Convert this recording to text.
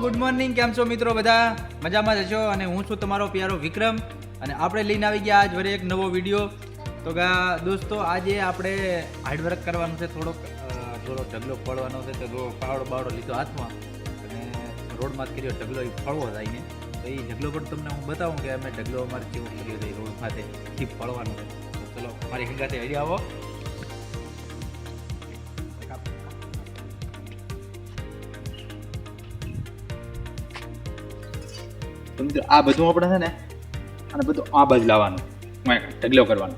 Good morning. કેમ છો મિત્રો? બધા મજામાં જ છો? અને હું છું તમારો પ્યારો વિક્રમ અને આપણે લઈને આવી ગયા આજ વળી એક નવો વિડીયો. તો દોસ્તો આજે આપણે હાર્ડવર્ક કરવાનું છે, થોડો ઢગલો ફળવાનો છે. તો પાવડો લીધો હાથમાં અને રોડમાં જ કર્યો ઢગલો, એ ફળવો થાય ને. તો એ ઢગલો પણ તમને હું બતાવું કે અમે ઢગલો અમારે કેવો કર્યો છે રોડ ખાતે એ ફળવાનું છે. તો ચલો મારી હંગાતે હરી આવો. આ બધું આપણે છે ને અને બધું આ બાજુ લાવવાનું, ઢગલો કરવાનો.